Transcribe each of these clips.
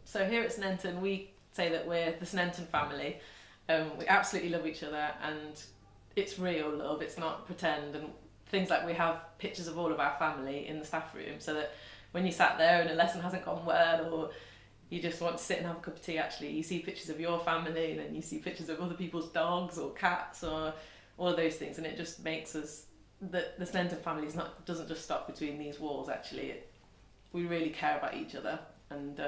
So here at Sneinton, we say that we're the Sneinton family. We absolutely love each other, and it's real love, it's not pretend. And things like we have pictures of all of our family in the staff room, so that when you sat there and a lesson hasn't gone well, or you just want to sit and have a cup of tea, actually you see pictures of your family, and then you see pictures of other people's dogs or cats or all of those things, and it just makes us, the Sneinton family doesn't just stop between these walls. Actually, we really care about each other, and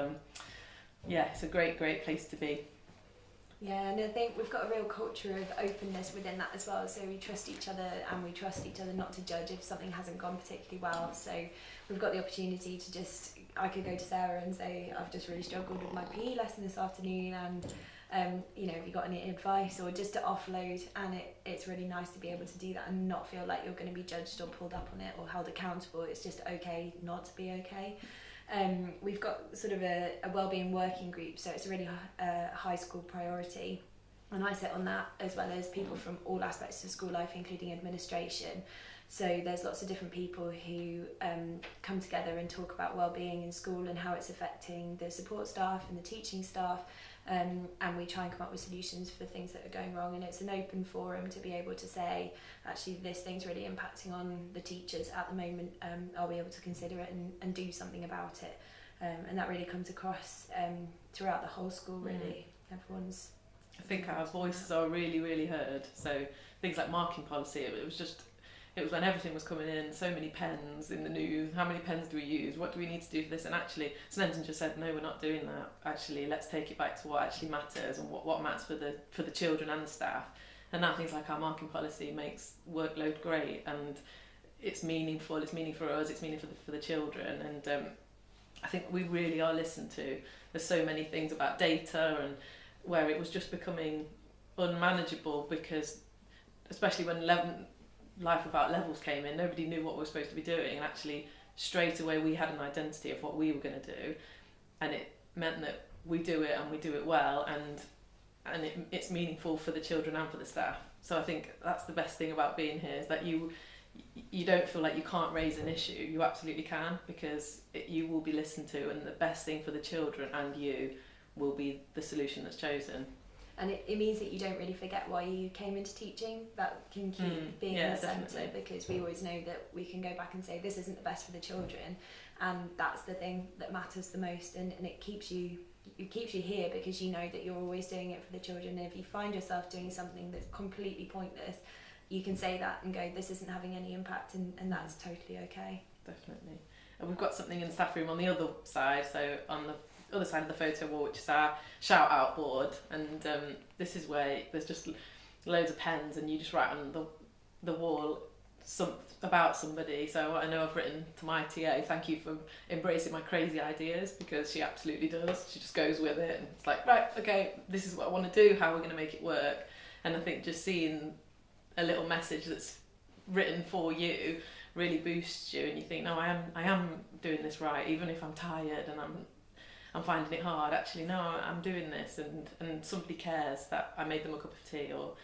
yeah, it's a great place to be. Yeah, and I think we've got a real culture of openness within that as well. So we trust each other, and we trust each other not to judge if something hasn't gone particularly well. So we've got the opportunity to I could go to Sarah and say, I've just really struggled with my PE lesson this afternoon, and you know, have you got any advice, or just to offload. And it's really nice to be able to do that and not feel like you're going to be judged or pulled up on it or held accountable. It's just okay not to be okay. We've got sort of a wellbeing working group, so it's a really high school priority, and I sit on that, as well as people from all aspects of school life, including administration. So there's lots of different people who come together and talk about wellbeing in school and how it's affecting the support staff and the teaching staff, and we try and come up with solutions for things that are going wrong. And it's an open forum to be able to say, actually, this thing's really impacting on the teachers at the moment. Are we able to consider it and do something about it? And that really comes across throughout the whole school, really. Everyone's... I think our voices are really heard. So things like marking policy, it was when everything was coming in, so many pens in the news, how many pens do we use, what do we need to do for this? And actually Sneinton just said, no, we're not doing that. Actually, let's take it back to what actually matters, and what matters for the children and the staff. And now things like our marking policy makes workload great, and it's meaningful. It's meaningful for us, it's meaningful for the children, and I think we really are listened to. There's so many things about data, and where it was just becoming unmanageable, because especially when Life Without Levels came in, nobody knew what we were supposed to be doing, and actually straight away we had an identity of what we were going to do, and it meant that we do it, and we do it well, and it's meaningful for the children and for the staff. So I think that's the best thing about being here, is that you don't feel like you can't raise an issue. You absolutely can, because you will be listened to, and the best thing for the children and you will be the solution that's chosen. And it means that you don't really forget why you came into teaching. That can keep being in the centre, because we always know that we can go back and say, this isn't the best for the children, and that's the thing that matters the most, and it keeps you here, because you know that you're always doing it for the children. And if you find yourself doing something that's completely pointless, you can say that and go, this isn't having any impact, and that's totally okay. Definitely. And we've got something in the staff room on the other side, so on the other side of the photo wall, which is our shout out board, and this is where there's just loads of pens, and you just write on the wall about somebody. So I know I've written to my TA, thank you for embracing my crazy ideas, because she absolutely does. She just goes with it, and it's like, right, okay, this is what I want to do, how we're going to make it work. And I think just seeing a little message that's written for you really boosts you, and you think, no, I am doing this right, even if I'm tired and I'm finding it hard. Actually, no, I'm doing this, and somebody cares that I made them a cup of tea, or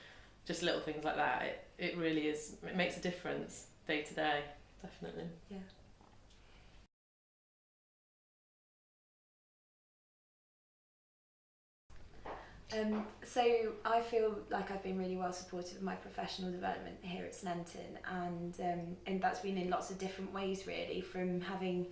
just little things like that. It really is, it makes a difference day to day, definitely. Yeah. So I feel like I've been really well supported with my professional development here at Sneinton, and that's been in lots of different ways, really, from having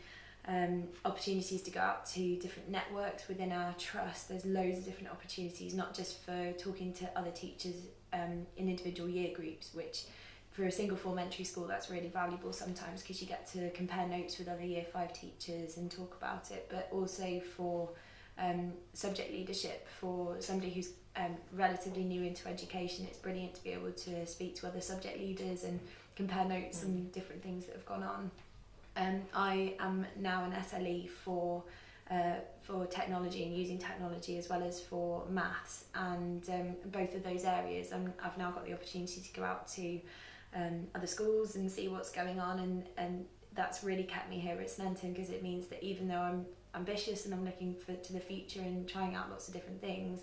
opportunities to go out to different networks within our trust. There's loads of different opportunities, not just for talking to other teachers in individual year groups, which for a single form entry school, that's really valuable sometimes, because you get to compare notes with other year 5 teachers and talk about it, but also for subject leadership. For somebody who's relatively new into education, it's brilliant to be able to speak to other subject leaders and compare notes and different things that have gone on. I am now an SLE for technology and using technology, as well as for maths, and both of those areas I've now got the opportunity to go out to other schools and see what's going on, and that's really kept me here at Sneinton, because it means that even though I'm ambitious and I'm looking to the future and trying out lots of different things,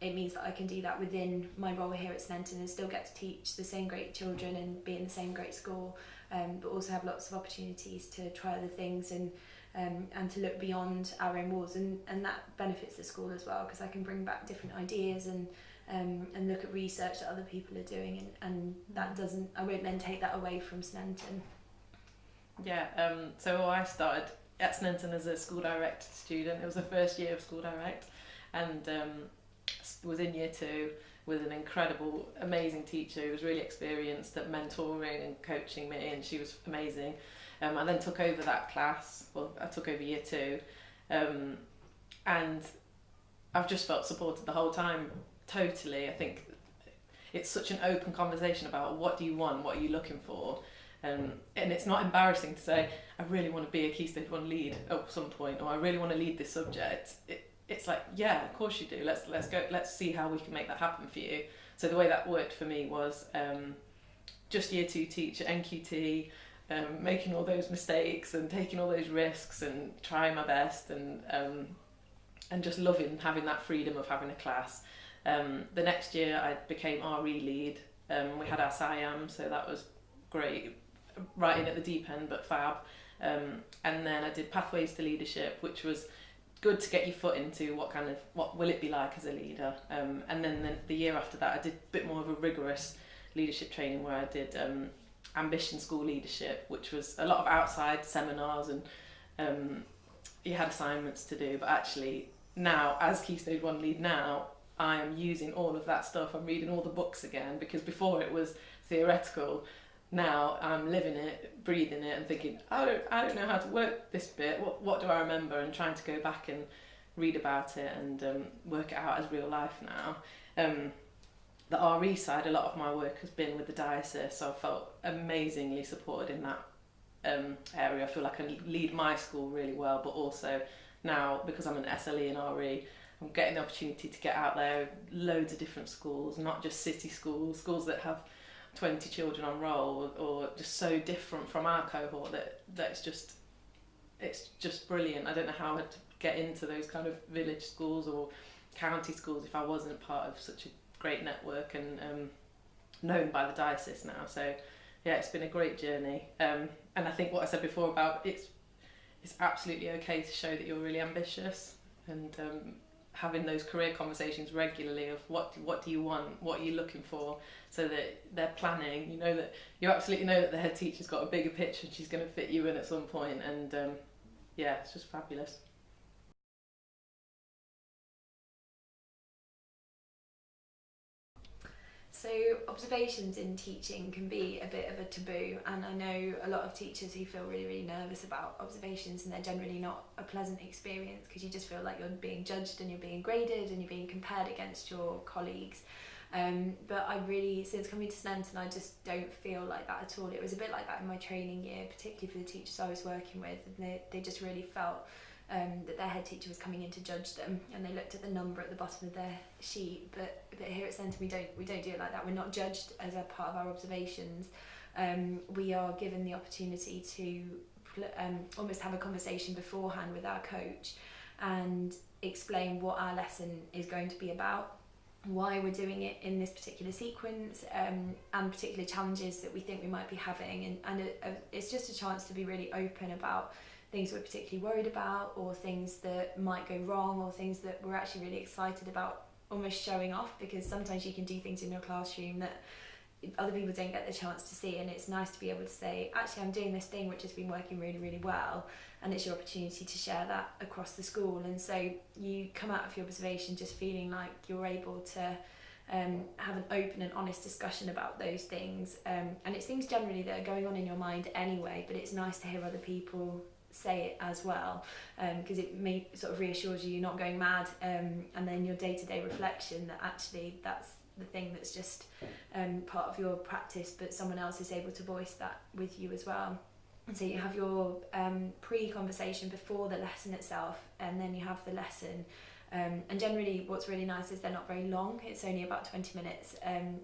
it means that I can do that within my role here at Sneinton and still get to teach the same great children and be in the same great school, but also have lots of opportunities to try other things and and to look beyond our own walls, and that benefits the school as well, because I can bring back different ideas and look at research that other people are doing, and that doesn't, I won't then take that away from Sneinton. Yeah, so I started at Sneinton as a school direct student. It was the first year of school direct, and was in year 2 with an incredible, amazing teacher who was really experienced at mentoring and coaching me, and she was amazing. I then took over that class. Well, I took over year 2, and I've just felt supported the whole time. Totally. I think it's such an open conversation about what do you want, what are you looking for, and it's not embarrassing to say I really want to be a Key Stage 1 lead at some point, or I really want to lead this subject. It's like, yeah, of course you do. Let's go. Let's see how we can make that happen for you. So the way that worked for me was just year 2 teacher, NQT, making all those mistakes and taking all those risks and trying my best, and just loving having that freedom of having a class. The next year I became RE lead. We had our SIAM, so that was great, right in at the deep end, but fab. And then I did Pathways to Leadership, which was good to get your foot into what will it be like as a leader. And then the year after that I did a bit more of a rigorous leadership training, where I did Ambition School Leadership, which was a lot of outside seminars, and you had assignments to do. But actually now, as Key Stage 1 lead now, I am using all of that stuff. I'm reading all the books again, because before it was theoretical. Now I'm living it, breathing it, and thinking, I don't know how to work this bit. What do I remember? And trying to go back and read about it and work it out as real life now. The RE side, a lot of my work has been with the diocese, so I felt amazingly supported in that area. I feel like I lead my school really well, but also now, because I'm an SLE and RE, I'm getting the opportunity to get out there, loads of different schools, not just city schools, schools that have 20 children on roll, or just so different from our cohort that it's just brilliant. I don't know how I'd get into those kind of village schools or county schools if I wasn't part of such a great network and known by the diocese now. So yeah, it's been a great journey, and I think what I said before about it's absolutely okay to show that you're really ambitious, and having those career conversations regularly of what do you want, what are you looking for, so that they're planning. You absolutely know that the head teacher's got a bigger picture and she's going to fit you in at some point, and yeah, it's just fabulous. So observations in teaching can be a bit of a taboo, and I know a lot of teachers who feel really, really nervous about observations, and they're generally not a pleasant experience, because you just feel like you're being judged and you're being graded and you're being compared against your colleagues. But I really, since coming to Sneinton, I just don't feel like that at all. It was a bit like that in my training year, particularly for the teachers I was working with, and they just really felt that their head teacher was coming in to judge them, and they looked at the number at the bottom of their sheet. But here at Sneinton we don't do it like that. We're not judged as a part of our observations. We are given the opportunity to almost have a conversation beforehand with our coach and explain what our lesson is going to be about, why we're doing it in this particular sequence, and particular challenges that we think we might be having, and it's just a chance to be really open about things we're particularly worried about, or things that might go wrong, or things that we're actually really excited about, almost showing off, because sometimes you can do things in your classroom that other people don't get the chance to see, and it's nice to be able to say, actually I'm doing this thing which has been working really, really well, and it's your opportunity to share that across the school. And so you come out of your observation just feeling like you're able to have an open and honest discussion about those things, and it's things generally that are going on in your mind anyway, but it's nice to hear other people say it as well, because it may sort of reassures you're not going mad, and then your day-to-day reflection that actually that's the thing that's just part of your practice, but someone else is able to voice that with you as well. And so you have your pre-conversation before the lesson itself, and then you have the lesson, and generally what's really nice is they're not very long. It's only about 20 minutes,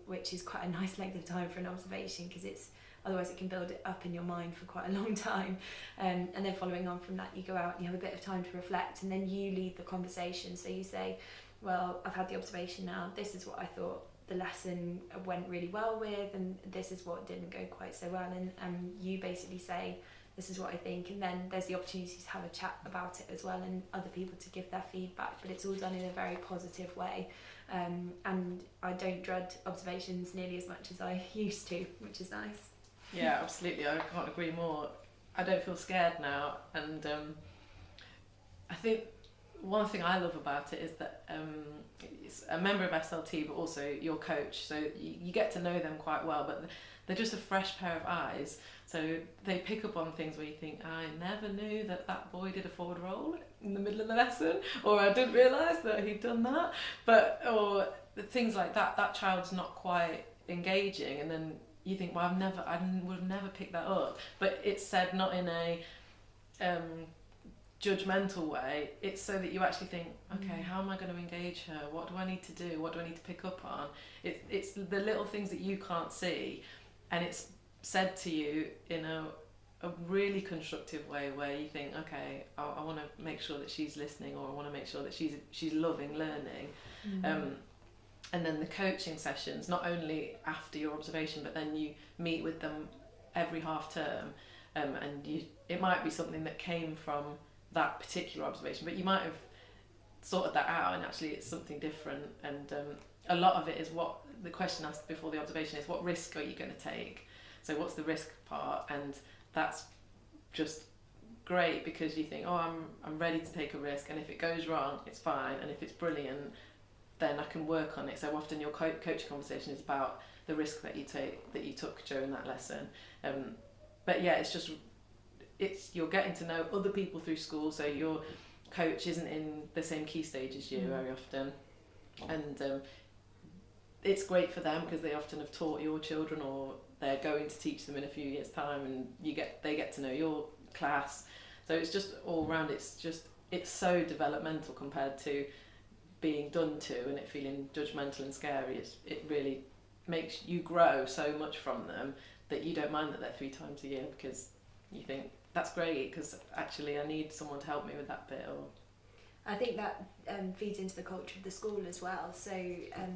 which is quite a nice length of time for an observation, because otherwise it can build it up in your mind for quite a long time. And then following on from that, you go out and you have a bit of time to reflect, and then you lead the conversation. So you say, well, I've had the observation now, this is what I thought the lesson went really well with, and this is what didn't go quite so well, and you basically say, this is what I think, and then there's the opportunity to have a chat about it as well, and other people to give their feedback, but it's all done in a very positive way. And I don't dread observations nearly as much as I used to, which is nice. Yeah, absolutely. I can't agree more. I don't feel scared now, and I think one thing I love about it is that it's a member of SLT, but also your coach, so you get to know them quite well, but they're just a fresh pair of eyes, so they pick up on things where you think, I never knew that boy did a forward roll in the middle of the lesson, or I didn't realise that he'd done that, or things like that child's not quite engaging, and then you think, well, I would have never picked that up, but it's said not in a judgmental way. It's so that you actually think, okay, how am I going to engage her? What do I need to do? What do I need to pick up on? It's the little things that you can't see, and it's said to you in a really constructive way, where you think, okay, I want to make sure that she's listening, or I want to make sure that she's loving learning. And then the coaching sessions, not only after your observation, but then you meet with them every half term, and it might be something that came from that particular observation, but you might have sorted that out, and actually it's something different. And a lot of it is what the question asked before the observation is, what risk are you going to take? So what's the risk part? And that's just great, because you think, oh, I'm ready to take a risk, and if it goes wrong, it's fine, and if it's brilliant, then I can work on it. So often your coaching conversation is about the risk that you took during that lesson. But yeah, you're getting to know other people through school, so your coach isn't in the same key stage as you very often, and it's great for them because they often have taught your children, or they're going to teach them in a few years' time, and they get to know your class. So it's just all round, it's so developmental compared to being done to and it feeling judgmental and scary. It really makes you grow so much from them that you don't mind that they're 3 times a year, because you think, that's great, because actually I need someone to help me with that bit. Or I think that feeds into the culture of the school as well. So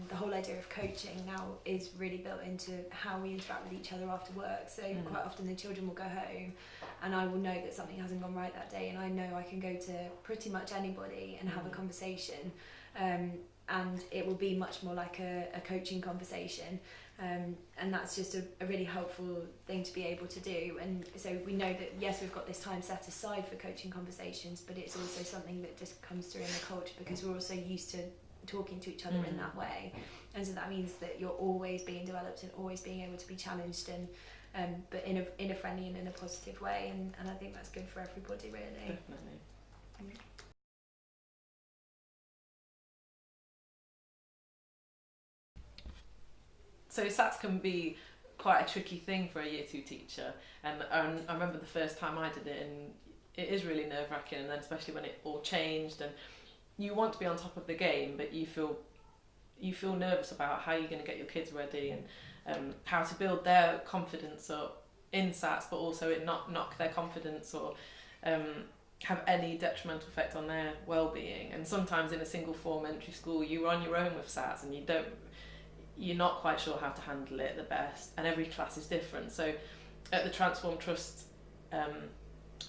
the whole idea of coaching now is really built into how we interact with each other after work. So quite often the children will go home, and I will know that something hasn't gone right that day, and I know I can go to pretty much anybody and have a conversation, and it will be much more like a coaching conversation. And that's just a really helpful thing to be able to do. And so we know that, yes, we've got this time set aside for coaching conversations, but it's also something that just comes through in the culture, because we're also used to talking to each other in that way. And so that means that you're always being developed and always being able to be challenged, and but in a friendly and in a positive way. And I think that's good for everybody, really. definitely. So SATs can be quite a tricky thing for a Year 2 teacher, and I remember the first time I did it, and it is really nerve-wracking, and then especially when it all changed, and you want to be on top of the game, but you feel nervous about how you're going to get your kids ready, and how to build their confidence up in SATs, but also it not knock their confidence or have any detrimental effect on their well-being. And sometimes in a single form entry school, you're on your own with SATs, and you're not quite sure how to handle it the best, and every class is different. So at the Transform Trust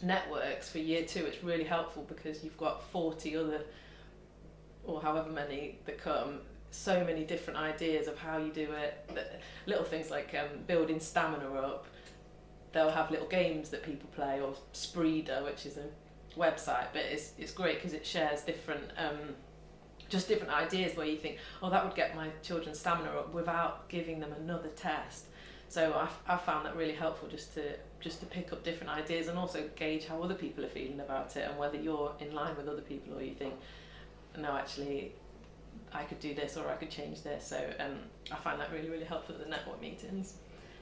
networks for Year 2, it's really helpful, because you've got 40 other, or however many that come, so many different ideas of how you do it. Little things like building stamina up. They'll have little games that people play, or Spreeder, which is a website, but it's great because it shares different just different ideas where you think, oh, that would get my children's stamina up without giving them another test. So I found that really helpful, just to pick up different ideas, and also gauge how other people are feeling about it, and whether you're in line with other people, or you think, no, actually I could do this, or I could change this. So I find that really, really helpful at the network meetings.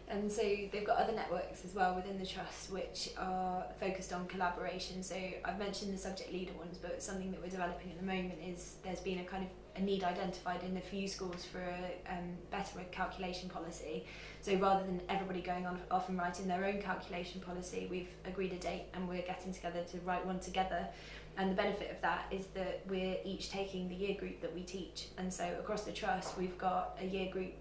And so they've got other networks as well within the trust, which are focused on collaboration. So I've mentioned the subject leader ones, but something that we're developing at the moment is there's been a need identified in a few schools for a better calculation policy. So rather than everybody going off and writing their own calculation policy, we've agreed a date, and we're getting together to write one together. And the benefit of that is that we're each taking the year group that we teach, and so across the trust we've got a year group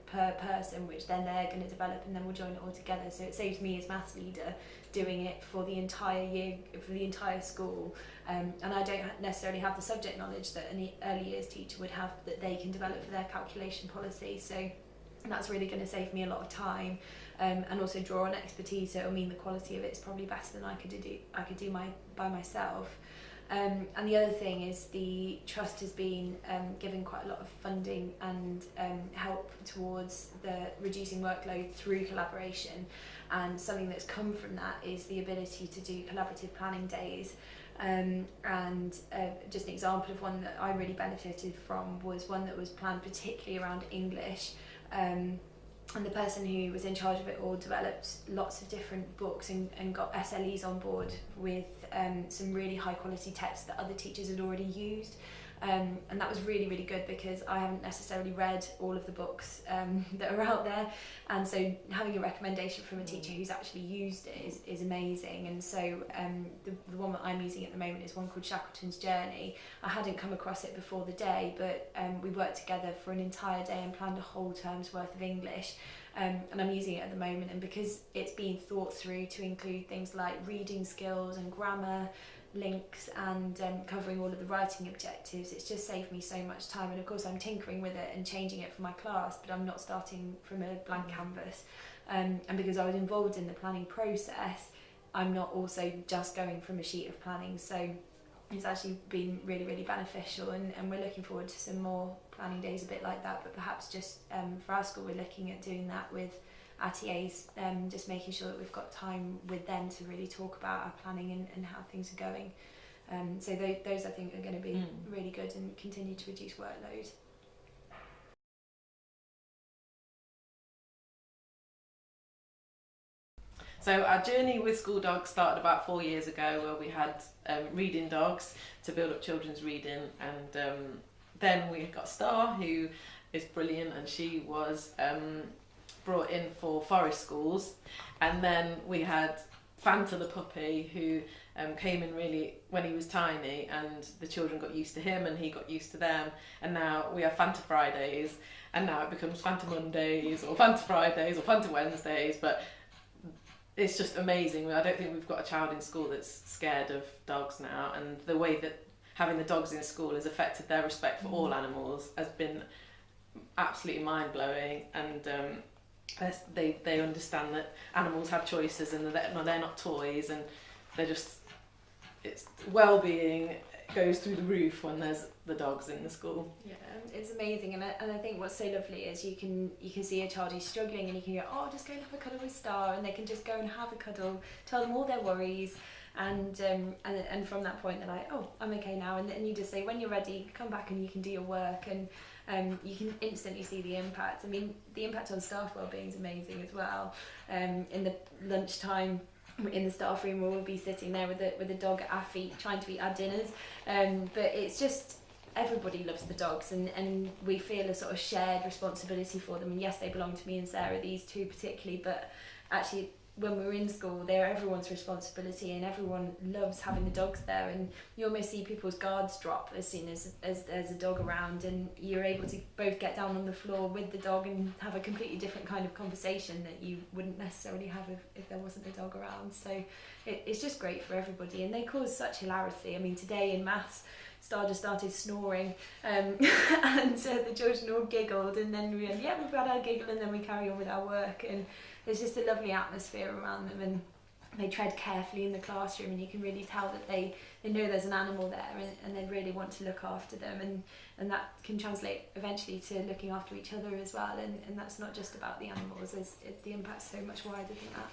per person, which then they're going to develop, and then we'll join it all together. So it saves me as maths leader doing it for the entire year, for the entire school, and I don't necessarily have the subject knowledge that an early years teacher would have that they can develop for their calculation policy. So that's really going to save me a lot of time, and also draw on expertise. So it'll mean the quality of it is probably better than I could do by myself. And the other thing is the trust has been given quite a lot of funding and help towards the reducing workload through collaboration, and something that's come from that is the ability to do collaborative planning days. Just an example of one that I really benefited from was one that was planned particularly around English, and the person who was in charge of it all developed lots of different books and got SLEs on board with some really high quality texts that other teachers had already used. And that was really, really good, because I haven't necessarily read all of the books that are out there, and so having a recommendation from a teacher who's actually used it is amazing. And so the one that I'm using at the moment is one called Shackleton's Journey. I hadn't come across it before the day, but we worked together for an entire day and planned a whole term's worth of English. And I'm using it at the moment, and because it's been thought through to include things like reading skills and grammar, links, and covering all of the writing objectives, it's just saved me so much time. And of course I'm tinkering with it and changing it for my class, but I'm not starting from a blank canvas, and because I was involved in the planning process, I'm not also just going from a sheet of planning. So it's actually been really, really beneficial, and we're looking forward to some more planning days a bit like that, but perhaps just for our school we're looking at doing that with our TAs, just making sure that we've got time with them to really talk about our planning and how things are going. So those I think are going to be really good and continue to reduce workload. So our journey with school dogs started about 4 years ago, where we had reading dogs to build up children's reading, and then we got Star, who is brilliant, and she was brought in for forest schools. And then we had Fanta the puppy, who came in really when he was tiny, and the children got used to him and he got used to them. And now we have Fanta Fridays, and now it becomes Fanta Mondays or Fanta Fridays or Fanta Wednesdays. But it's just amazing. I don't think we've got a child in school that's scared of dogs now, and the way that having the dogs in school has affected their respect for all animals has been absolutely mind-blowing. And they understand that animals have choices, and they're not toys, and it's well-being goes through the roof when there's the dogs in the school. Yeah, it's amazing, and I think what's so lovely is you can see a child who's struggling, and you can go, oh, just go and have a cuddle with Star, and they can just go and have a cuddle, tell them all their worries, and from that point they're like, oh, I'm okay now, and you just say, when you're ready, come back and you can do your work, and you can instantly see the impact. I mean, the impact on staff wellbeing is amazing as well. In the lunchtime, in the staff room, we'll be sitting there with the dog at our feet trying to eat our dinners, but it's just everybody loves the dogs, and we feel a sort of shared responsibility for them. And yes, they belong to me and Sarah, these two particularly, but actually when we're in school they're everyone's responsibility, and everyone loves having the dogs there, and you almost see people's guards drop as soon as there's a dog around, and you're able to both get down on the floor with the dog and have a completely different kind of conversation that you wouldn't necessarily have if there wasn't a dog around. So it's just great for everybody, and they cause such hilarity. I mean, today in maths, Star just started snoring, and the children all giggled, and then we went, yeah, we've had our giggle, and then we carry on with our work, and there's just a lovely atmosphere around them, and they tread carefully in the classroom, and you can really tell that they know there's an animal there, and they really want to look after them, and that can translate eventually to looking after each other as well, and that's not just about the animals, the impact's so much wider than that.